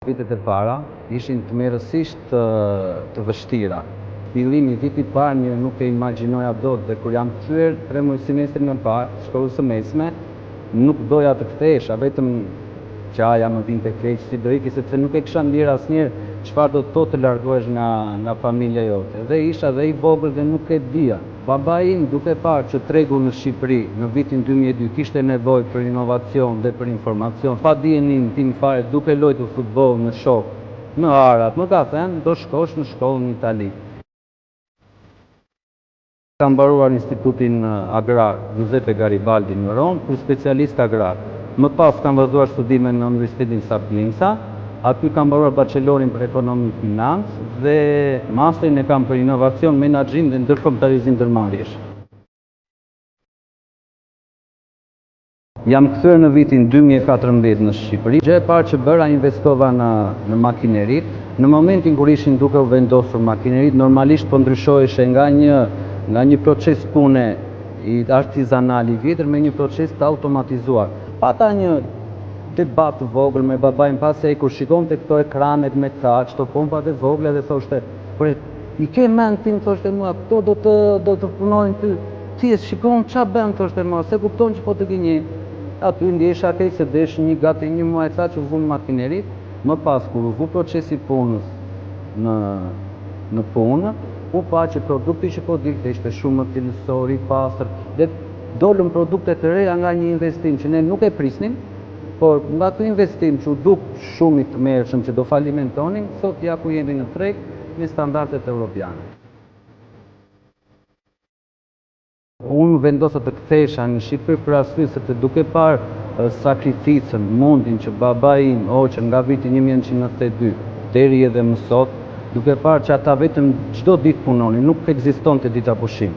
Vitet e para ishin tmerrësisht të vështira. Fillimi i vitit parë një nuk e imagjinoja dot dhe kur jam kthyer 3 muaj semestrin më parë, shkollës së mesme, nuk doja të kthehesha, vetëm qaja më vinte keq si do iki sepse nuk e kisha ndier asnjëherë çfarë do të thotë të largohesh nga familja jote. Dhe isha dhe i vogël dhe nuk e dija. Babai im duke parë që tregu në Shqipëri në vitin 2002 kishte nevojë për inovacion dhe për informacion, pa dijenin tim fare duke luajtur futboll në shok, në Arat, më ka thënë do shkosh në shkollën në Itali. Kam mbaruar institutin agrar Giuseppe Garibaldi në Rom, për specialist agrar. Më pas kam vazhduar studime në Universitetin Sapienza, aty kam mbaruar bachelorin për ekonomi financë dhe masterin e kam për inovacion, menaxhim dhe ndërkombëtarizim ndërmarrjesh. Jam kthyer në vitin 2014 në Shqipëri. Gjë e parë që bëra, investova në makinerit. Në momentin kur ishin duke u vendosur makinerit, normalisht po ndryshoheshe nga një proces pune i artizanal i vjetër me një proces të automatizuar. Pata një debat të vogël me babain pasi ai kur shikonte këto ekranet me touch, këto pompat e vogla dhe thoshte, "Por i ke mend tim?" thoshte mua, "Këto do të punojnë ty. Ti e shikon ç'a bën?" thoshte mua, "Se kupton që po të gënjej." Aty ndjesha keq se desh gati një muaj sa që u vun makinerit, më pas kur u vu procesi punës në punë, u pa që produkti që po dilte ishte shumë më cilësor, i pastër, dhe dolën produkte të reja nga një investim që ne nuk e prisnim, por nga ky investim që u duk shumë i tmerrshëm që do falimentonin, sot ja ku jemi në treg me standardet europiane. Unë vendosa të kthehesha në Shqipëri për arsye se duke parë sakrificën, mundin që babai im hoqën nga viti 1992 deri edhe më sot, duke parë që ata vetëm çdo ditë punonin, nuk ekzistonte dita pushim.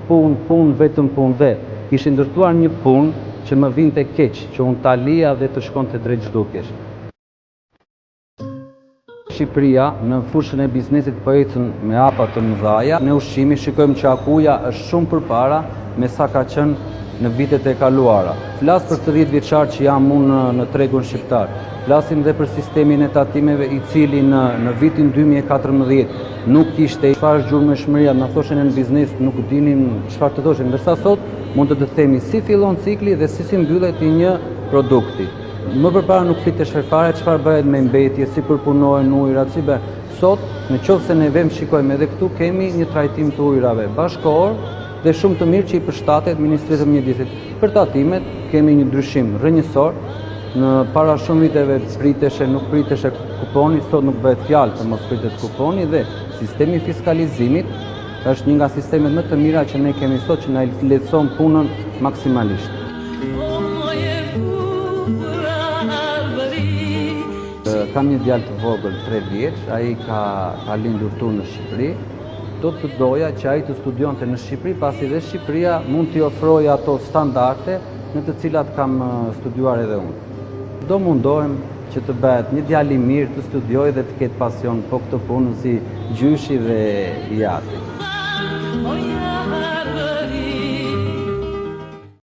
Punë, vetëm punë dhe kishin ndërtuar një punë që më vinte keq, që unë ta lija dhe të shkonte drejt zhdukjesh. Shqipëria në fushën e biznesit po ecën me hapa të mëdha. Në ushqimi shikojmë që akuja është shumë përpara me sa ka qenë në vitet e kaluara. Flas për të 10 vjeçar që jam unë në tregun shqiptar. Flasim dhe për sistemin e tatimeve i cili në vitin 2014 nuk kishte çfarë gjurmëshmëria, na thoshin në biznes nuk dinin çfarë të thoshin, ndërsa sot mund të themi si fillon cikli dhe si mbyllet i një produkti. Më përpara nuk flitesh fare çfarë bëhet me mbetje, si përpunohen ujërat, si bëhet. Sot, nëse ne vëm shikojmë edhe këtu kemi një trajtim të ujërave bashkëkor dhe shumë të mirë që i përshtatet Ministrisë së Mjedisit. Për tatimet kemi një ndryshim rrënjësor. Në para shumë viteve priteshe, nuk priteshe kuponi, sot nuk bëhet fjalë për mos pritet kuponi dhe sistemi i fiskalizimit është një nga sistemet më të mira që ne kemi sot që na lehtëson punën maksimalisht. Kam një djalë të vogël 3 vjeç, ai ka lindur këtu në Shqipëri. Do të doja që ai të studionte në Shqipëri, pasi dhe Shqipëria mund t'i ofrojë ato standarde në të cilat kam studiuar edhe unë. Do mundohem që të bëhet një djalë i mirë, të studiojë dhe të ketë pasion po këtë punë si gjyshi dhe i ati.